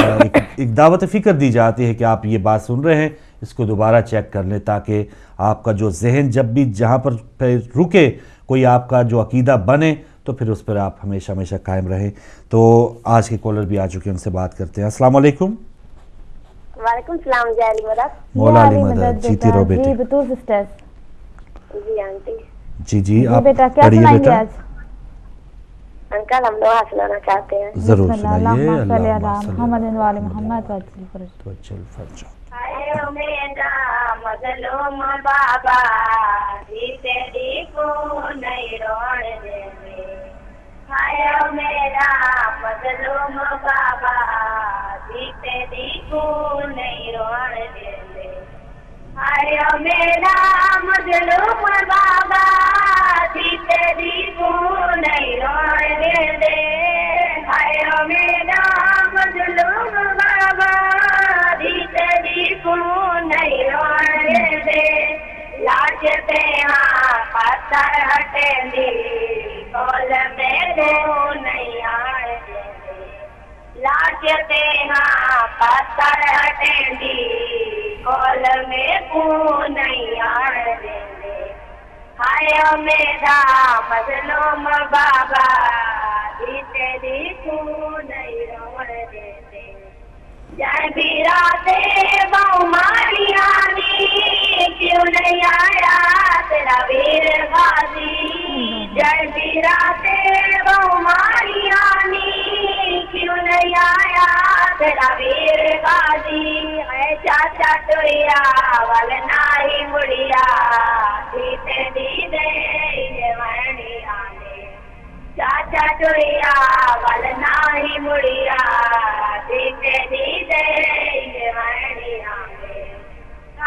ایک دعوت فکر دی جاتی ہے کہ آپ یہ بات سن رہے ہیں، اس کو دوبارہ چیک کر لیں، تاکہ آپ کا جو ذہن جب بھی جہاں پر رکے کوئی آپ کا جو عقیدہ بنے تو پھر اس پر آپ ہمیشہ ہمیشہ قائم رہیں۔ تو آج کے کالر بھی آ چکے ہیں، ان سے بات کرتے ہیں۔ السلام علیکم۔ وعلیکم السلام جی، علی مدد۔ مولا علی مدد، جیتی رہو بیٹی۔ جی بطول سسٹر۔ جی آنٹی۔ جی آپ بیٹا کیا پڑھیے سنائیں گے بیٹا۔ آج؟ انکل ہم دعا سنانا چاہتے ہیں۔ ضرور بسم اللہ، سنائیے۔ اللہم صلی علی اللہم صلی محمد علی و آل محمد وعجل فرج۔ توجل فرجا۔ آئے میرا مظلوم بابا، جیتے دی کو نہیں روڑ دے دے۔ آئے میرا مظلوم بابا، جیتے دی کو نہیں روڑ دے دے۔ آئے میرا مظلوم بابا، جیتے دی کو نہیں روڑ دے دے۔ آئے میرا مظلوم بابا، جیتے دی کو نہیں روڑ دے۔ لاش پہ ہاں پتھر ہٹیں دی، کول میں کو نہیں آڑ دے دے۔ لاش پہ ہاں پتھر ہٹیں دی، کول میں کو نہیں آڑ دے دے۔ ہائے میرا مظلوم بابا، جیتے دی کو نہیں روڑ دے دے۔ جائے بیراتے بہو ماریانی، کیوں نہیں آیا تیرا ویر غازی۔ جائے بیراتے بہو ماریانی، کیوں نہیں آیا تیرا ویر غازی۔ اے چاچا ٹویا ول نائی مڑیا، جیتے دی دے وینی آنے۔ چاچا ٹویا ول نائی مڑیا، جیتے دی دے وینی آنے۔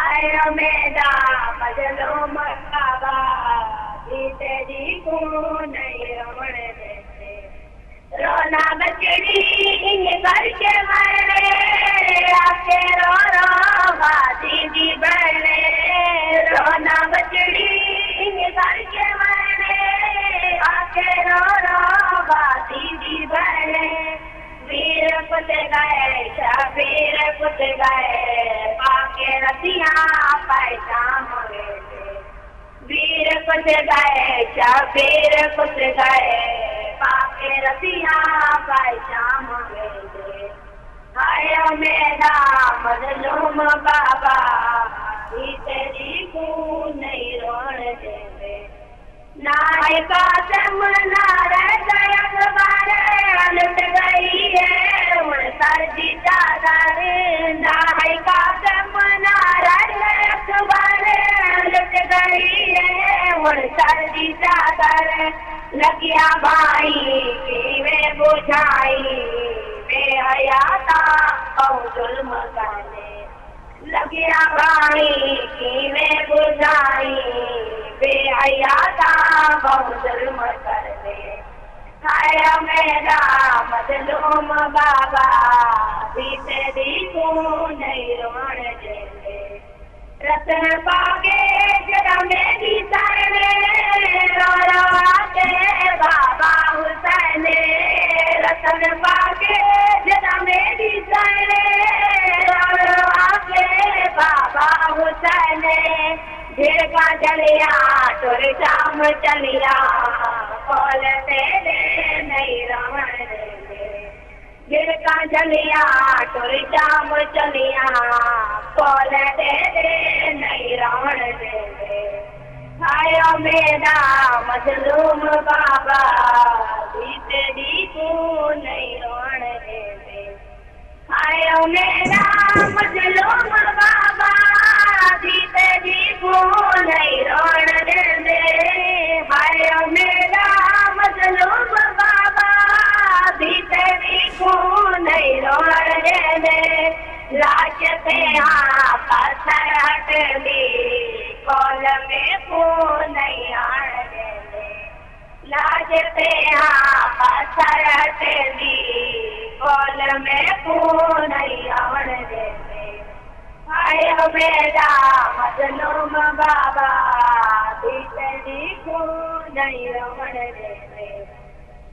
آئے میرا مظلوم بابا، جیتے دی کو نہیں روڑ دیتے۔ رونا بچڑی کر کے مرے، آ کے رو رو غازی دی بڑے۔ رونا بچڑی کر کے مرے، آ کے رو رو غازی دی بڑے۔ ویر پت گئے شبیر پت گئے، پاکے رسیاں پہچان ہوئے تھے۔ ویر پت گئے شبیر پت گئے، پاکے رسیاں پہچان ہوئے تھے۔ ہائے میرا مظلوم بابا، جیتے دی کو نہیں روڑ دے دے۔ نائے قاسم نہ رہ گئے اخبار، لٹ گئی ہے ان سر دی چادر۔ نائے قاسم نہ رہ گئے اخبار، لٹ گئی ہے ان سر دی چادر۔ لگیا بھائی کیویں بجھائی، بے حیاتا او ظلم کرنے۔ لگیا بھائی کیویں بجھائی، بے حیاتا او ظلم کرنے۔ ہائے میرا مظلوم بابا، جیتے دی کو نہیں روڑ دے دے۔ رتن پاگے جڑا میری سرنے، رو رو آتے بابا حسین۔ رتن پاگے جڑا میری سرنے، رو رو آتے بابا حسین۔ جھڑکا جلیا ٹر شام چلیا، کول تیرے نہیں روڑ دے دے۔ جھڑکا جلیا ٹر شام چلیا، کول تیرے نہیں روڑ دے دے۔ ہائے میرا مظلوم بابا، جیتے دی کو نہیں روڑ دے دے۔ ہائے میرا مظلوم بابا، جیتے دی کو نہیں روڑ دے دے۔ ہائے میرا مظلوم بابا، جیتے دی کو نہیں روڑ دے دے۔ لاش پہ ہاں پتھر ہٹ دی، کول میں کو نہیں آڑ دے دے۔ لاش پہ ہاں پتھر ہٹ دی، کول میں کو نہیں آڑ دے دے۔ آئے میرا مظلوم بابا، جیتے دی کو نہیں روڑ دے دے۔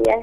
Yes.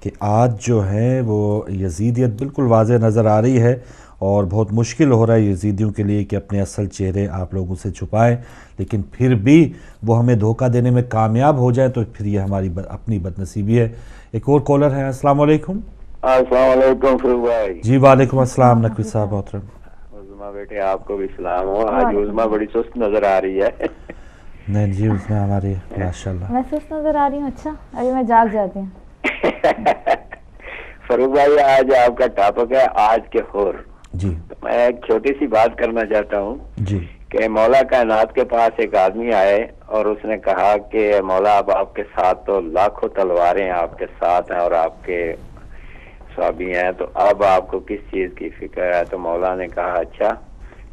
کہ آج جو ہے وہ یزیدیت بالکل واضح نظر آ رہی ہے اور بہت مشکل ہو رہا ہے یزیدیوں کے لیے کہ اپنے اصل چہرے آپ لوگوں سے چھپائیں، لیکن پھر بھی وہ ہمیں دھوکہ دینے میں کامیاب ہو جائیں تو پھر یہ ہماری اپنی بد نصیبی ہے۔ ایک اور کالر ہے، السلام علیکم۔ السلام علیکم فروغ بھائی۔ جی وعلیکم السلام نقوی صاحب محترم۔ عظما بیٹے آپ کو بھی سلام ہو۔ آج عظما بڑی سست نظر آ رہی ہے۔ نہیں جی اس میں ہماری ماشاءاللہ میں سست نظر آ رہی ہوں؟ اچھا ابھی میں جاگ جاتی ہوں۔ فروغ بھائی آج آپ کا ٹاپک ہے آج کے حور۔ جی میں ایک چھوٹی سی بات کرنا چاہتا ہوں جی کہ مولا کائنات کے پاس ایک آدمی آئے اور اس نے کہا کہ مولا اب آپ کے ساتھ تو لاکھوں تلواریں آپ کے ساتھ ہیں اور آپ کے صحابی ہیں، تو اب آپ کو کس چیز کی فکر ہے؟ تو مولا نے کہا اچھا،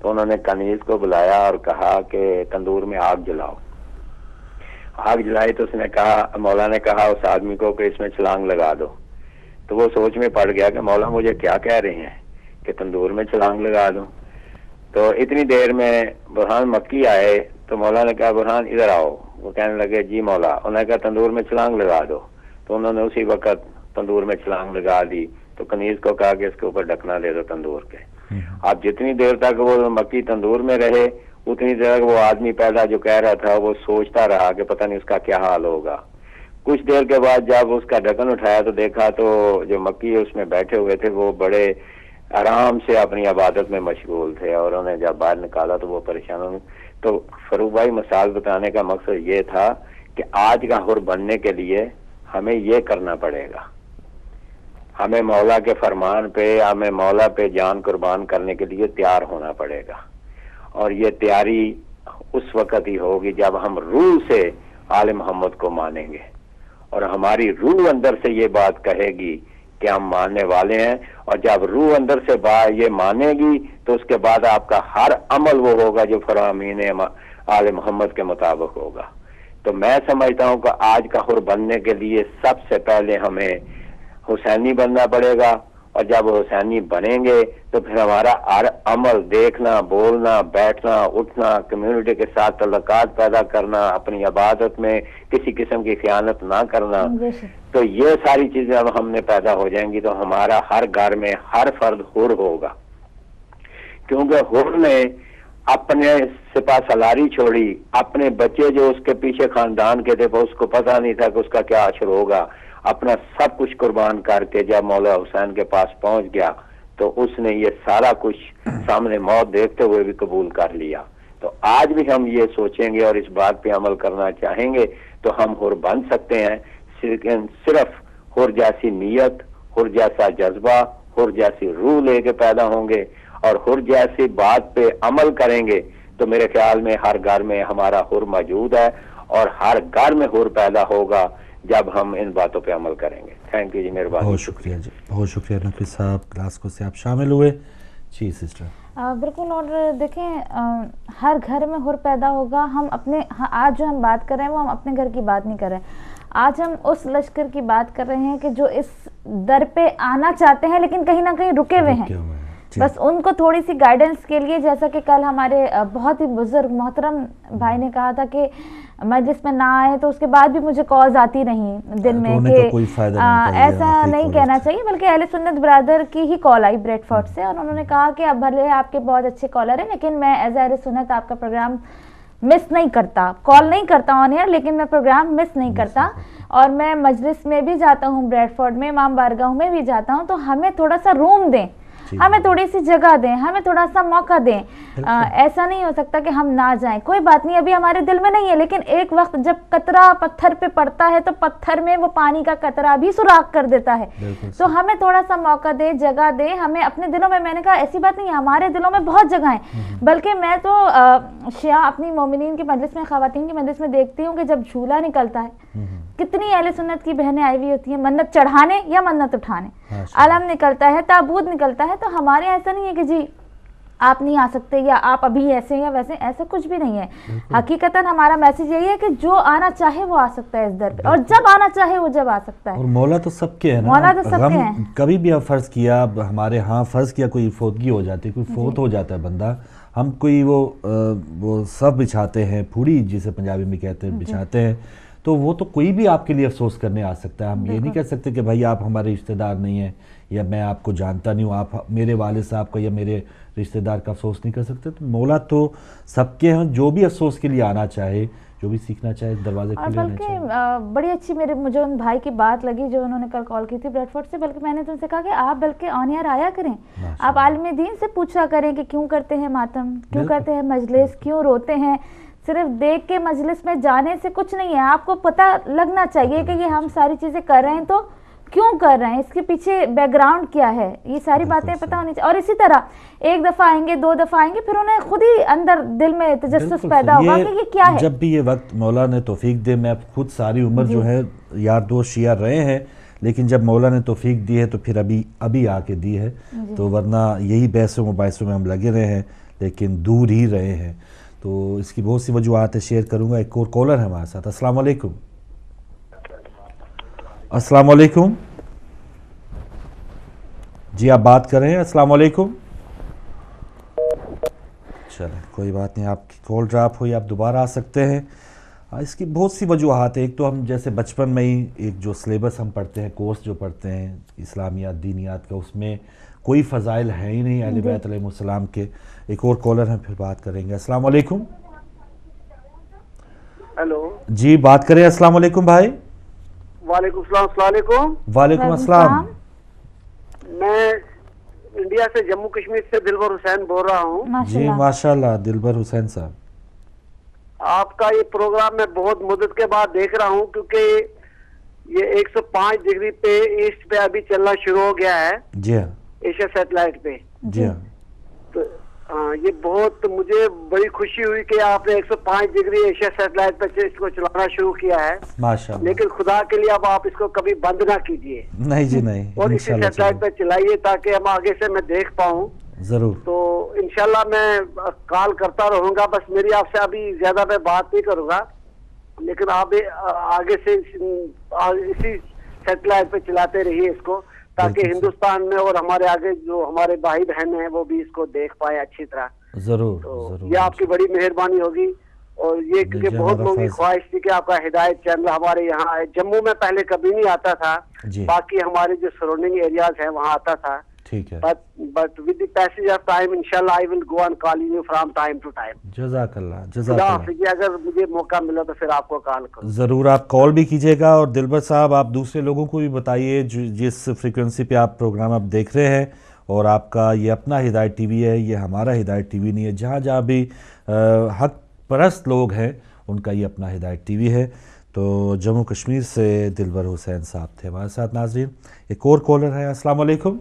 تو انہوں نے کنیز کو بلایا اور کہا کہ تندور میں آگ جلاؤ۔ آگ جلائی تو اس نے کہا، مولا نے کہا اس آدمی کو کہ اس میں چھلانگ لگا دو۔ تو وہ سوچ میں پڑ گیا کہ مولا مجھے کیا کہہ رہے ہیں کہ تندور میں چھلانگ لگا دو۔ تو اتنی دیر میں برہان مکی آئے تو مولا نے کہا برہان ادھر آؤ۔ وہ کہنے لگے جی مولا۔ انہوں نے کہا تندور میں چھلانگ لگا دو۔ تو انہوں نے اسی وقت تندور میں چھلانگ لگا دی۔ تو کنیز کو کہا کہ اس کے اوپر ڈھکنا دے دو تندور کے۔ اب جتنی دیر تک وہ مکی تندور میں رہے اتنی دیر تک وہ آدمی پہلا جو کہہ رہا تھا وہ سوچتا رہا کہ پتہ نہیں اس کا کیا حال ہوگا۔ کچھ دیر کے بعد جب اس کا ڈھکن اٹھایا تو دیکھا تو جو مکی اس میں بیٹھے ہوئے تھے وہ بڑے آرام سے اپنی عبادت میں مشغول تھے، اور انہیں جب باہر نکالا تو وہ پریشان ہوئے۔ تو فروغ بھائی مثال بتانے کا مقصد یہ تھا کہ آج کا حر بننے کے لیے ہمیں یہ کرنا پڑے گا، ہمیں مولا کے فرمان پہ، ہمیں مولا پہ جان قربان کرنے کے لیے تیار ہونا پڑے گا، اور یہ تیاری اس وقت ہی ہوگی جب ہم روح سے آل محمد کو مانیں گے، اور ہماری روح اندر سے یہ بات کہے گی کہ ہم ماننے والے ہیں، اور جب روح اندر سے یہ مانے گی تو اس کے بعد آپ کا ہر عمل وہ ہوگا جو فرامین آل محمد کے مطابق ہوگا۔ تو میں سمجھتا ہوں کہ آج کا حر بننے کے لیے سب سے پہلے ہمیں حسینی بننا پڑے گا، اور جب حسینی بنیں گے تو پھر ہمارا ہر عمل، دیکھنا، بولنا، بیٹھنا، اٹھنا، کمیونٹی کے ساتھ تعلقات پیدا کرنا، اپنی عبادت میں کسی قسم کی خیانت نہ کرنا، تو یہ ساری چیزیں اب ہم نے پیدا ہو جائیں گی تو ہمارا ہر گھر میں ہر فرد حر ہوگا، کیونکہ حر نے اپنے سپہ سالاری چھوڑی، اپنے بچے جو اس کے پیچھے خاندان کے تھے اس کو پتہ نہیں تھا کہ اس کا کیا اشر ہوگا، اپنا سب کچھ قربان کر کے جب مولا حسین کے پاس پہنچ گیا تو اس نے یہ سارا کچھ سامنے موت دیکھتے ہوئے بھی قبول کر لیا۔ تو آج بھی ہم یہ سوچیں گے اور اس بات پہ عمل کرنا چاہیں گے تو ہم حر بن سکتے ہیں، لیکن صرف حر جیسی نیت، حر جیسا جذبہ، حر جیسی روح لے کے پیدا ہوں گے اور حر جیسی بات پہ عمل کریں گے تو میرے خیال میں ہر گھر میں ہمارا حر موجود ہے، اور ہر گھر میں حر پیدا ہوگا جب ہم ان باتوں پہ عمل کریں گے۔ تھینک یو جی، مہربانی۔ بہت شکریہ جی، بہت شکریہ نقوی صاحب، گلاسکو سے آپ شامل ہوئے۔ جی سسٹر۔ بالکل، اور دیکھیں ہر گھر میں حر پیدا ہوگا۔ ہم اپنے آج جو ہم بات کر رہے ہیں وہ ہم اپنے گھر کی بات نہیں کر رہے ہیں، آج ہم اس لشکر کی بات کر رہے ہیں کہ جو اس در پہ آنا چاہتے ہیں لیکن کہیں نہ کہیں رکے ہوئے ہیں، بس ان کو تھوڑی سی گائیڈنس کے لیے، جیسا کہ کل ہمارے بہت ہی بزرگ محترم بھائی نے کہا تھا کہ مجلس میں نہ آئے تو اس کے بعد بھی مجھے کالز آتی رہیں دن میں کہ ایسا نہیں کہنا چاہیے، بلکہ اہل سنت برادر کی ہی کال آئی بریڈ فورڈ سے، اور انہوں نے کہا کہ اب بھلے آپ کے بہت اچھے کالر ہیں لیکن میں ایز اہل سنت آپ کا پروگرام مس نہیں کرتا، کال نہیں کرتا آن ایئر لیکن میں پروگرام مس نہیں کرتا، اور میں مجلس میں بھی جاتا ہوں، بریڈ فورڈ میں امام بارگاہوں میں بھی جاتا ہوں، تو ہمیں تھوڑا سا روم دیں، ہمیں تھوڑی سی جگہ دیں، ہمیں تھوڑا سا موقع دیں۔ ایسا نہیں ہو سکتا کہ ہم نہ جائیں، کوئی بات نہیں ابھی ہمارے دل میں نہیں ہے، لیکن ایک وقت جب قطرہ پتھر پہ پڑتا ہے تو پتھر میں وہ پانی کا قطرہ بھی سوراخ کر دیتا ہے، تو ہمیں تھوڑا سا موقع دے، جگہ دے، ہمیں اپنے دلوں میں نے کہا ایسی بات نہیں ہے، ہمارے دلوں میں بہت جگہ ہیں، بلکہ میں تو شیعہ اپنی مومنین کی مجلس میں، خواتین کی مجلس میں دیکھتی ہوں کہ جب جھولا نکلتا ہے کتنی اہل سنت کی بہنیں آئی ہوئی ہوتی ہیں منت چڑھانے یا منت اٹھانے، علم نکلتا ہے، تابوت نکلتا ہے، تو ہمارے ایسا نہیں ہے کہ جی آپ نہیں آ سکتے یا آپ ابھی ایسے یا ویسے، ایسا کچھ بھی نہیں ہے۔ حقیقتاً ہمارا میسج یہی ہے کہ جو آنا چاہے وہ آ سکتا ہے اس در پہ، اور جب آنا چاہے وہ جب آ سکتا ہے، اور مولا تو سب کے ہیں نا، مولا تو سب کے ہیں۔ کبھی بھی آپ فرض کیا، ہمارے ہاں فرض کیا کوئی فوتگی ہو جاتی ہے، کوئی فوت ہو جاتا ہے بندہ، ہم کوئی وہ سب بچھاتے ہیں، پھوڑی جسے پنجابی میں کہتے ہیں بچھاتے ہیں، تو وہ تو کوئی بھی آپ کے لیے افسوس کرنے آ سکتا ہے. ہم یہ نہیں کہہ سکتے کہ بھائی آپ ہمارے رشتہ دار نہیں ہیں یا میں آپ کو جانتا نہیں ہوں, آپ میرے والد صاحب کا یا میرے رشتہ دار کا افسوس نہیں کر سکتے. تو مولا تو سب کے ہیں, جو بھی افسوس کے لیے آنا چاہے, جو بھی سیکھنا چاہے, دروازے اور کھلے رہنے چاہیے. بلکہ بڑی اچھی مجھے ان بھائی کی بات لگی جو انہوں نے کل کال کی تھی بریڈ فورڈ سے, بلکہ میں نے تو ان سے کہا کہ آپ بلکہ آن ایئر آیا کریں, آپ عالم دین سے پوچھا کریں کہ کیوں کرتے ہیں ماتم, کیوں کرتے ہیں مجلس, کیوں روتے ہیں. صرف دیکھ کے مجلس میں جانے سے کچھ نہیں ہے, آپ کو پتہ لگنا چاہیے کہ یہ ہم ساری چیزیں کر رہے ہیں تو کیوں کر رہے ہیں, اس کے پیچھے بیک گراؤنڈ کیا ہے, یہ ساری باتیں پتہ ہونی چاہیے. اور اسی طرح ایک دفعہ آئیں گے, 2 دفعہ آئیں گے, پھر انہیں خود ہی اندر دل میں تجسس پیدا ہوگا کہ یہ کیا ہے. جب بھی یہ وقت مولا نے توفیق دے, میں خود ساری عمر جو ہے یار دوست شیعہ رہے ہیں, لیکن جب مولا نے توفیق دی ہے تو پھر ابھی آ کے دی ہے, تو ورنہ یہی بحثوں مباحثوں میں ہم لگے رہے ہیں لیکن دور ہی رہے ہیں. تو اس کی بہت سی وجوہات شیئر کروں گا. ایک اور کالر ہے ہمارے ساتھ. السلام علیکم. السلام علیکم جی, آپ بات کر رہے ہیں. السلام علیکم. چلیں کوئی بات نہیں, آپ کی کال ڈراپ ہوئی, آپ دوبارہ آ سکتے ہیں. اس کی بہت سی وجوہات ہیں. ایک تو ہم جیسے بچپن میں ہی ایک جو سلیبس ہم پڑھتے ہیں, کورس جو پڑھتے ہیں اسلامیات دینیات کا, اس میں کوئی فضائل ہے ہی نہیں اہل بیت علیہ السلام کے. ایک اور کالر ہیں, پھر بات کریں گے. السلام علیکم. ہیلو جی بات کریں. السلام علیکم بھائی. وعلیکم السلام. السلام علیکم. وعلیکم السلام. میں انڈیا سے جموں کشمیر سے دلبر حسین بول رہا ہوں. جی ماشاءاللہ دلبر حسین صاحب, آپ کا یہ پروگرام میں بہت مدت کے بعد دیکھ رہا ہوں, کیونکہ یہ 105 ڈگری پہ ایسٹ پہ ابھی چلنا شروع ہو گیا ہے. جی ہاں, ایشیا سیٹلائٹ پہ. جی ہاں. تو یہ بہت مجھے بڑی خوشی ہوئی کہ آپ نے 105 ڈگری ایشیا سیٹلائٹ پہ اس کو چلانا شروع کیا ہے. ماشاءاللہ. لیکن خدا کے لیے اب آپ اس کو کبھی بند نہ کیجیے. نہیں جی نہیں, اور اسی سیٹلائٹ پہ چلائیے تاکہ ہم آگے سے میں دیکھ پاؤں. ضرور. تو انشاءاللہ میں کال کرتا رہوں گا. بس میری آپ سے ابھی زیادہ میں بات نہیں کروں گا, لیکن آپ آگے سے اسی سیٹلائٹ پہ چلاتے رہیے اس کو, تاکہ ہندوستان میں اور ہمارے آگے جو ہمارے بھائی بہن ہیں وہ بھی اس کو دیکھ پائے اچھی طرح. ضرور تو یہ آپ کی بڑی مہربانی ہوگی. اور یہ کیونکہ بہت لوگوں کی خواہش تھی کہ آپ کا ہدایت چینل ہمارے یہاں ہے. جموں میں پہلے کبھی نہیں آتا تھا, باقی ہمارے جو سراؤنڈنگ ایریاز ہیں وہاں آتا تھا. ٹھیک ہے. But with the passage of time, inshallah, I will go on calling you from time to time. جزاک اللہ, جزاک اللہ. اگر مجھے موقع ملا تو پھر آپ کو کال کروں. ضرور آپ کال بھی کیجیے گا. اور دلبر صاحب آپ دوسرے لوگوں کو بھی بتائیے جس فریکوینسی پہ آپ پروگرام آپ دیکھ رہے ہیں, اور آپ کا یہ اپنا ہدایت ٹی وی ہے, یہ ہمارا ہدایت ٹی وی نہیں ہے. جہاں جہاں بھی حق پرست لوگ ہیں ان کا یہ اپنا ہدایت ٹی وی ہے. تو جموں کشمیر سے دلبر حسین صاحب تھے ہمارے ساتھ. ناظرین ایک اور کالر ہے. السلام علیکم.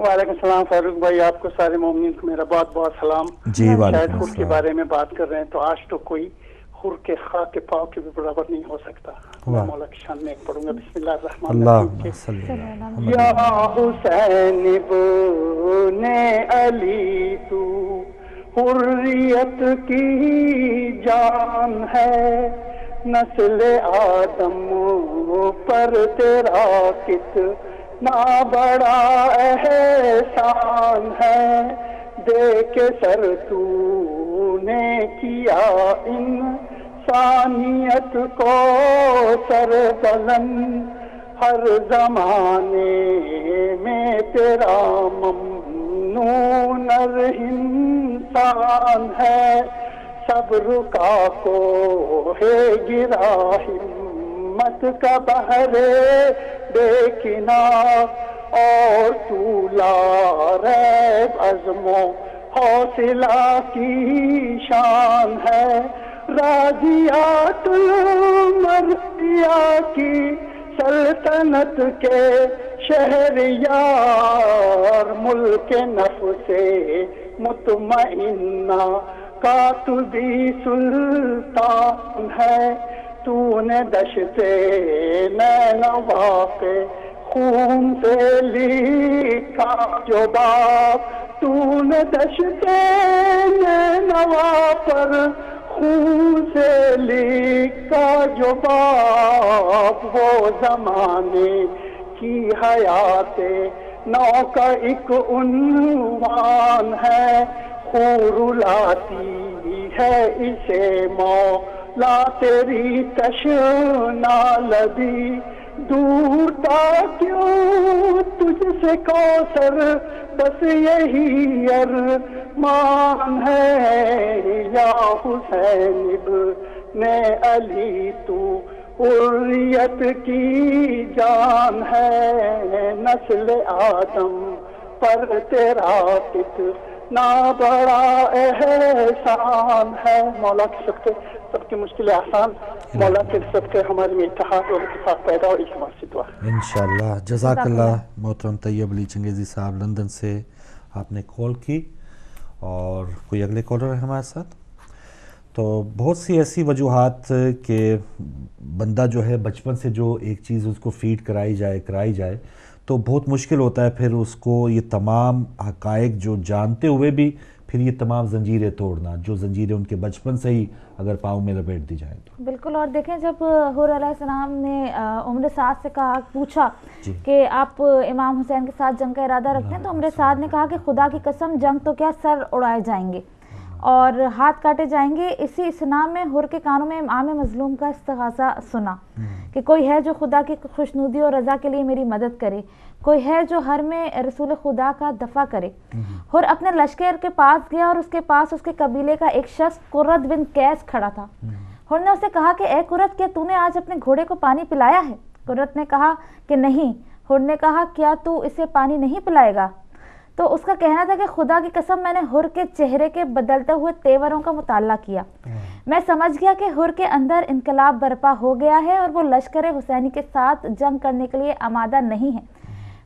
وعلیکم السلام فاروق بھائی, آپ کو سارے مومنین کو میرا بہت بہت سلام. جی وعلیکم السلام. خور کے بارے میں بات کر رہے ہیں تو آج تو کوئی خور کے خاک کے پاؤں کے بھی برابر نہیں ہو سکتا. میں مولا کی شان میں ایک پڑھوں گا. بسم اللہ الرحمن الرحیم. یا حسین بنے علی تو حریت کی جان ہے, نسل آدم پر تیرا کتنا بڑا احسان ہے. دیکھ سر تو نے کیا انسانیت کو سر بلند, ہر زمانے میں تیرا ممنون انسان ہے. صبر کا کو ہے گرا ہمت کا بحر بے کنار, اور تو لا ریب عزم و حوصلہ کی شان ہے. راضیات مرضیہ کی سلطنت کے شہریار, ملک نفس مطمئنہ کا تو بھی سلطان ہے. تو نے دشتے نینوا پہ خون سے لکھا جو باب, تو نے دشتے نینوا پر خون سے لکھا جو باب, وہ زمانے کی حیات نو کا ایک عنوان ہے. خور لاتی ہے اسے لا تیری تشنا لبی دور تا کیوں تجھ سے کوثر بس یہی ارمان ہے یا حسین ابن علی تو حریت کی جان ہے نسل آدم پر تیرا کتنا بڑا احسان ہے مولا کے صدقے سب کی مشکلیں آسان مولا کے صدقے ہمارے میں اتحاد اور اتفاق پیدا اور اجتماع سے دعا انشاءاللہ جزاک اللہ محترم طیب علی چنگیزی صاحب لندن سے آپ نے کال کی اور کوئی اگلے کالر ہے ہمارے ساتھ تو بہت سی ایسی وجوہات کہ بندہ جو ہے بچپن سے جو ایک چیز اس کو فیڈ کرائی جائے تو بہت مشکل ہوتا ہے پھر اس کو یہ تمام حقائق جو جانتے ہوئے بھی پھر یہ تمام زنجیریں توڑنا جو زنجیریں ان کے بچپن سے ہی اگر پاؤں میں لپیٹ دی جائیں تو بالکل. اور دیکھیں جب حور علیہ السلام نے عمر سعد سے پوچھا کہ آپ امام حسین کے ساتھ جنگ کا ارادہ رکھتے ہیں تو عمر سعد نے کہا کہ خدا کی قسم جنگ تو کیا سر اڑائے جائیں گے اور ہاتھ کاٹے جائیں گے. اسی اسنا میں حور کے کانوں میں امام مظلوم کا استغاثہ سنا کہ کوئی ہے جو خدا کی خوشنودی اور رضا کے لیے میری مدد کرے, کوئی ہے جو ہر میں رسول خدا کا دفاع کرے. حور اپنے لشکر کے پاس گیا اور اس کے پاس اس کے قبیلے کا ایک شخص قرۃ بن قیس کھڑا تھا. حور نے اسے کہا کہ اے قرۃ کیا تو نے آج اپنے گھوڑے کو پانی پلایا ہے؟ قرۃ نے کہا کہ نہیں. حور نے کہا کیا تو اسے پانی نہیں پلائے گا؟ تو اس کا کہنا تھا کہ خدا کی قسم میں نے حور کے چہرے کے بدلتے ہوئے تیوروں کا مطالعہ کیا, میں سمجھ گیا کہ حور کے اندر انقلاب برپا ہو گیا ہے اور وہ لشکر حسینی کے ساتھ جنگ کرنے کے لیے آمادہ نہیں ہے.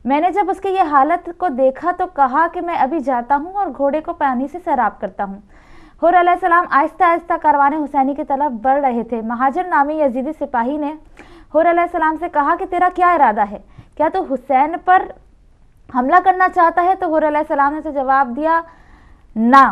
میں نے جب اس کی یہ حالت کو دیکھا تو کہا کہ میں ابھی جاتا ہوں اور گھوڑے کو پانی سے سیراب کرتا ہوں. حور علیہ السلام آہستہ آہستہ کاروان حسینی کی طرف بڑھ رہے تھے. مہاجر نامی یزیدی سپاہی نے حور علیہ السلام سے کہا کہ تیرا کیا ارادہ ہے, کیا تو حسین پر حملہ کرنا چاہتا ہے؟ تو حور علیہ السلام نے اسے جواب دیا نہ,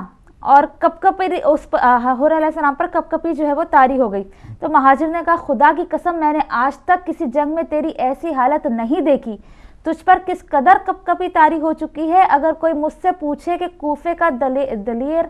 اور حور علیہ السلام پر کپ کپی جو ہے وہ طاری ہو گئی. تو مہاجر نے کہا خدا کی قسم میں نے آج تک کسی جنگ میں تیری ایسی حالت نہیں دیکھی, تجھ پر کس قدر کپ کپی طاری ہو چکی ہے. اگر کوئی مجھ سے پوچھے کہ کوفے کا دلیر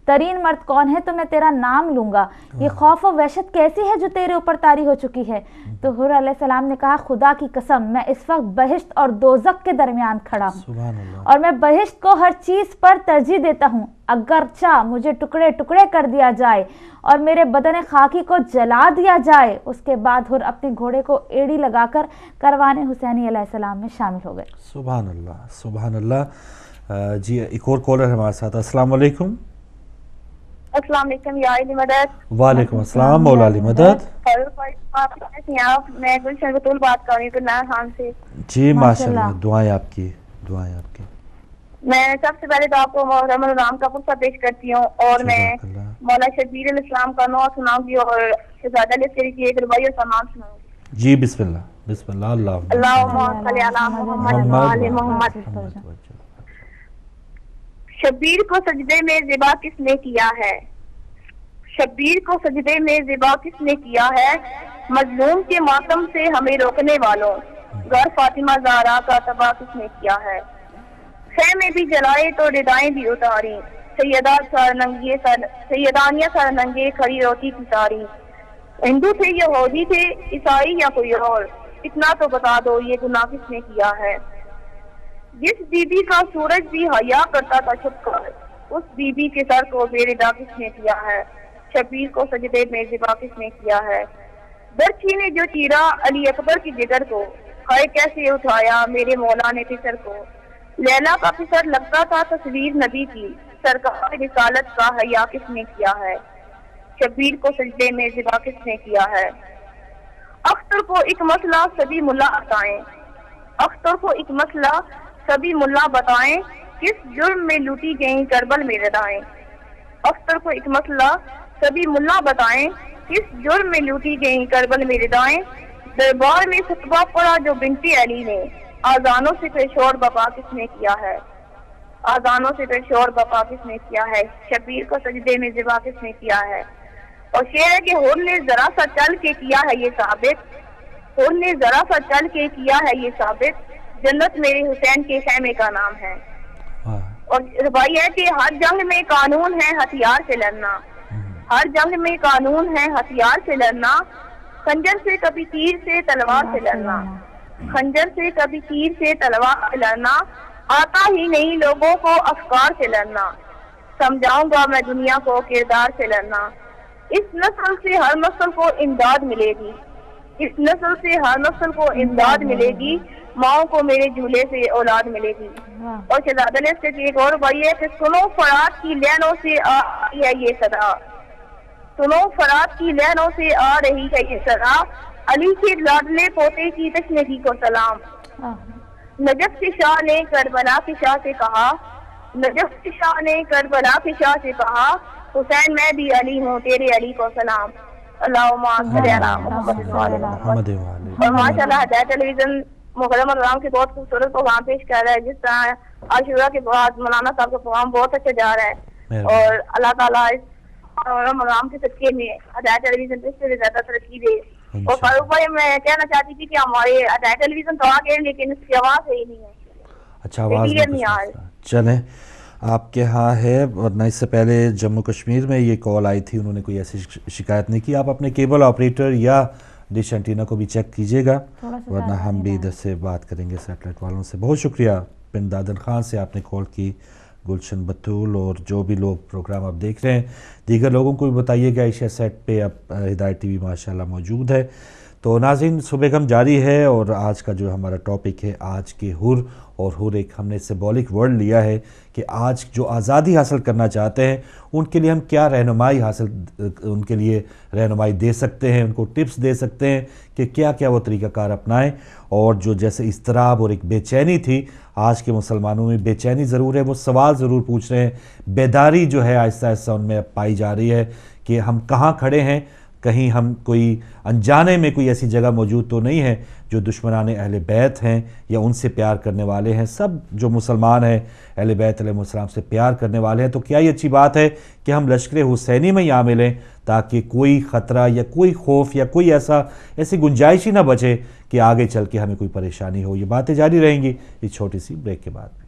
ترین مرد کون ہے تو میں تیرا نام لوں گا. یہ خوف و وحشت کیسی ہے جو تیرے اوپر طاری ہو چکی ہے؟ تو حور علیہ السلام نے کہا خدا کی قسم میں اس وقت بہشت اور دوزخ کے درمیان کھڑا ہوں اور میں بہشت کو ہر چیز پر ترجیح دیتا ہوں. اگرچہ مجھے ٹکڑے ٹکڑے کر دیا جائے اور میرے بدن خاکی کو جلا دیا جائے. اس کے بعد حور اپنے گھوڑے کو ایڑی لگا کر کاروان حسینی علیہ السلام میں شامل ہو گئے. سبحان اللہ سبحان اللہ. جی ایک اور کالر ہے ہمارے ساتھ. السلام علیکم. السلام علیکم یا علی مدد. وعلیکم السلام مولا علی مدد. میں گلشن بطول بات کر رہی ہوں گلنار خان سے. جی ماشاءاللہ دعائیں آپ کی دعائیں آپ کی. میں سب سے پہلے تو آپ کو محرم الرام کا قصہ پیش کرتی ہوں اور میں مولا شبیر علیہ السلام کا نعت سناؤں گی اور شہزادہ علی عسکری کی ایک رباعی اور سامان سناؤں گی. جی بسم اللہ بسم اللہ. اللہم صلی علی محمد وعلی محمد. شبیر کو سجدے میں ذبح کس نے کیا ہے؟ شبیر کو سجدے میں ذبح کس نے کیا ہے؟ مظلوم کے ماتم سے ہمیں روکنے والوں. غیر فاطمہ زہرا کا تباہ کس نے کیا ہے؟ خیمے بھی جلائے تو ردائیں بھی اتاری. سیدانیہ سر ننگے کھڑی روتی کی ساری. ہندو تھے یہودی تھے عیسائی یا کوئی اور, اتنا تو بتا دو یہ گناہ کس نے کیا ہے؟ جس بی بی کا سورج بھی حیا کرتا تھا چھپ کر, اس بی بی کے سر کو بے ردا کس نے کیا ہے؟ شبیر کو سجدے میں ذبح کس نے کیا ہے؟ برچھی نے جو چیرا علی اکبر کی جگر کو, ہائے کیسے اٹھایا میرے مولا نے پسر کو. لیلا کا پسر لگتا تھا تصویر نبی کی, سرکار رسالت کا حیا کس نے کیا ہے؟ شبیر کو سجدے میں ذبح کس نے کیا ہے؟ اختر کو ایک مسئلہ سبھی ملا بتائیں. اختر کو ایک مسئلہ سبھی ملا بتائیں, کس جرم میں لوٹی گئیں کربل میں ردائیں. اختر کو ایک مسئلہ سبھی ملا بتائیں, کس جرم میں لوٹی گئیں کربل میں ردائیں. دربار میں خطبہ پڑا جو بنت علی نے, آذانوں سے پھر شور بپا کس نے کیا ہے؟ آذانوں سے پھر شور بپا کس نے کیا ہے؟ شبیر کو سجدے میں ذبح کس نے کیا ہے؟ اور شعر ہے کہ حور نے ذرا سا چل کے کیا ہے یہ ثابت, حور نے ذرا سا چل کے کیا ہے یہ ثابت, جنت میرے حسین کے خیمے کا نام ہے. اور ربائی ہے کہ ہر جنگ میں قانون ہے ہتھیار سے لڑنا, ہر جنگ میں قانون ہے ہتھیار سے لڑنا، خنجر سے کبھی تیر سے تلوار سے لڑنا، خنجر سے کبھی تیر سے تلوار سے لڑنا، آتا ہی نہیں لوگوں کو افکار سے لڑنا، سمجھاؤں گا میں دنیا کو کردار سے لڑنا، اس نسل سے ہر نسل کو امداد ملے گی، اس نسل سے ہر نسل کو امداد ملے گی، ماؤں کو میرے جھولے سے اولاد ملے گی۔ اور شہزادہ نے اس کے ایک اور بھائی ہے کہ سنو فرات کی لہنوں سے آ رہی ہے یہ صدا، سنو فرات کی لہنوں سے آ رہی ہے یہ صدا، علی کے لاڈلے پوتے کی تشنگی کو سلام۔ نجف کے شاہ نے کربلا کے شاہ سے کہا، نجف کے شاہ نے کربلا کے شاہ سے کہا، حسین میں بھی علی ہوں تیرے علی کو سلام۔ اللہم صلی علی محمد اور ماشاء اللہ ہدایت ٹیلی ویژن محرم الرام کے بہت خوبصورت پروگرام پیش کر رہا ہے، جس طرح عاشورہ کے بعد مولانا صاحب کا پروگرام بہت اچھا جا رہا ہے، اور اللہ تعالیٰ اس محرم الرام کے صدقے میں ہدایت ٹیلی ویژن اس سے زیادہ ترقی دے۔ اور فاروق بھائی میں کہنا چاہتی تھی کہ ہمارے ہدایت ٹیلی ویژن تو آ گئے لیکن اس کی آواز صحیح نہیں ہے، اچھا آواز نہیں آ رہی۔ چلیں آپ کے ہاں ہے، ورنہ اس سے پہلے جموں کشمیر میں یہ کال آئی تھی، انہوں نے کوئی ایسی شکایت نہیں کی۔ آپ اپنے کیبل آپریٹر یا ڈش اینٹینا کو بھی چیک کیجئے گا، ورنہ ہم بھی ادھر سے بات کریں گے سیٹلائٹ والوں سے۔ بہت شکریہ بن دادن خان سے آپ نے کال کی، گلشن بطول، اور جو بھی لوگ پروگرام آپ دیکھ رہے ہیں دیگر لوگوں کو بھی بتائیے گا، ایشیا سیٹ پہ اب ہدایت ٹی وی ماشاءاللہ موجود ہے۔ تو ناظرین صبح ہم جاری ہے، اور آج کا جو ہمارا ٹاپک ہے آج کے حر، اور حر ایک ہم نے سمبولک ورڈ لیا ہے کہ آج جو آزادی حاصل کرنا چاہتے ہیں ان کے لیے ہم کیا رہنمائی ان کے لیے رہنمائی دے سکتے ہیں، ان کو ٹپس دے سکتے ہیں کہ کیا کیا وہ طریقہ کار اپنائیں، اور جو جیسے اضطراب اور ایک بے چینی تھی آج کے مسلمانوں میں، بے چینی ضرور ہے، وہ سوال ضرور پوچھ رہے ہیں، بیداری جو ہے آہستہ آہستہ ان میں پائی جا رہی ہے کہ ہم کہاں کھڑے ہیں، کہیں ہم کوئی انجانے میں کوئی ایسی جگہ موجود تو نہیں ہے جو دشمنان اہل بیت ہیں یا ان سے پیار کرنے والے ہیں۔ سب جو مسلمان ہیں اہل بیت علیہ السلام سے پیار کرنے والے ہیں، تو کیا یہ اچھی بات ہے کہ ہم لشکر حسینی میں یہاں ملیں تاکہ کوئی خطرہ یا کوئی خوف یا کوئی ایسی گنجائش ہی نہ بچے کہ آگے چل کے ہمیں کوئی پریشانی ہو۔ یہ باتیں جاری رہیں گی اس چھوٹی سی بریک کے بعد۔